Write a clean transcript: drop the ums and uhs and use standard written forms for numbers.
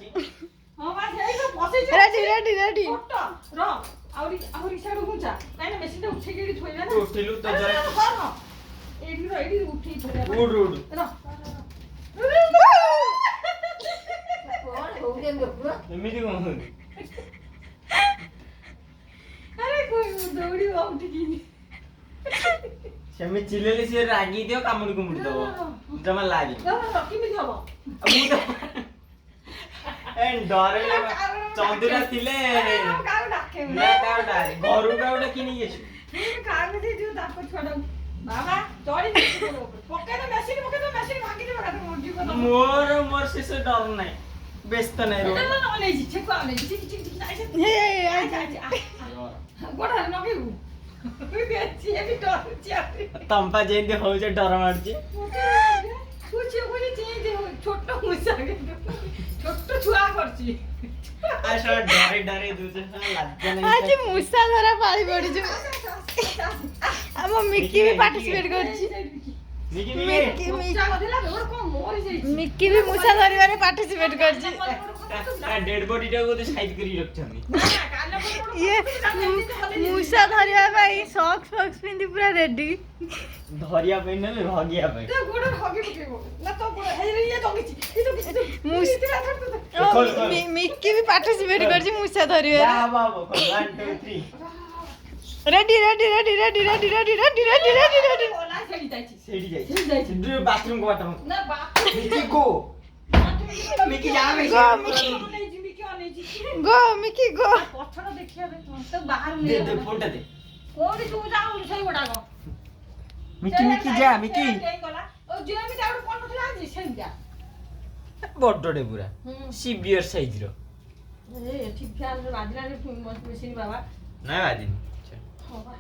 ହଁ ବା ସେଇ ତ ବସିଛି ରେଡି ଛୋଟ ର ଆହୁରି ସିଆଡୁ ଘୁଞ୍ଚା ନାଇଁ ନା ମେସିନ୍ ଟା ଉଠେଇକି ଏଠି ଥୋଇଲା ନା ଉଠିଲୁ ତ ଆରେ, ଜରା ହଁ, ହଁ। ଏଇଠି ଉଠେଇ ଥୋଇଲା ଉଡ ଉଡ ର ଏମିତି କଣ ହଉଛି? ଆରେ ଦୌଡ଼ିବ ଉଠିକି ସେମିତି ଚିଲେଇଲେ ସିଏ ରାଗି ଦିଅ କାମୁଡି କୁମୁଡି ଦବ ଜମା ଲାଗି କେମିତି ହବ ମୁଁ ତ ଏ ଡରେଇଲେ ଚନ୍ଦୁରା ଥିଲେ କାହାକୁ ଡାକେ ନା କାଉଟା ଘରୁ କାଉଟା କିଣିକି ଆସିବୁ କାହାକୁ ଦେଇଯିବ ତାଙ୍କ ଛୁଆଟାକୁ ବାବା ଚଢି ପକେଇ ଦେ ମେସିନ୍ ଭାଙ୍ଗିଯିବ କାହା ମରିଯିବ ମୋର ଶେଷ ଡର ନାହିଁ ବ୍ୟସ୍ତ ନାହିଁ रो ଅନେଇଛି ଛେକୁ ଅନେଇଛି ଗୋଡ଼ରେ ନଗେଇବୁ ଏବେ ଡରୁଛି ତମ୍ପା ଯେମିତି ହଉଛ ଡର ମାରୁଛି ଛୋଟ ମୂଷା ଛୋଟ ଛୁଆ କରିଛି ଡରେ ଡରେ ଦଉଛ ଆଜି ମୂଷା ଧରା ପାଳି ପଡିଛୁ ଆମ ମିକି ବି ପାର୍ଟିସିପେଟ କରୁଛି ମିକି ବି ମୂଷା ଧରିବାରେ ପାର୍ଟିସିପେଟ କରିଛି ଡେଡ ବଡି ଟା ବୋଧେ ସାଇଜ କରି ରଖିଛନ୍ତି ଇଏ ମୂଷା ଧରିବା ପାଇଁ ସକ୍ସ ଫକ୍ସ ପିନ୍ଧି ପୁରା ରେଡି ଧରିବା ପାଇଁ ନହେଲେ ଭଗିବା ପାଇଁ ମିକି ବି ପାର୍ଟିସିପେଟ କରିଛି ମୂଷା ଧରିବାରେ ଯାହା ହବ ହବ 1 2 3 ରେଡି ସେଇଠି ଯାଇଛି ବାଥରୁମ କୁ ବାଟ ମିକି ଗो ମିକି ଯା ଗो ମିକି ଗୋ ଦେ ଦେ ଫୋନଟା ଦେ ମିକି ଯା ମିକି ବଡଟେ ପୁରା ସିଭିୟର ସାଇଜ ର ବାଜିଲାଣି ମେସିନ୍ ବାବା ନାଇଁ ବାଜିନି ହଁ ବା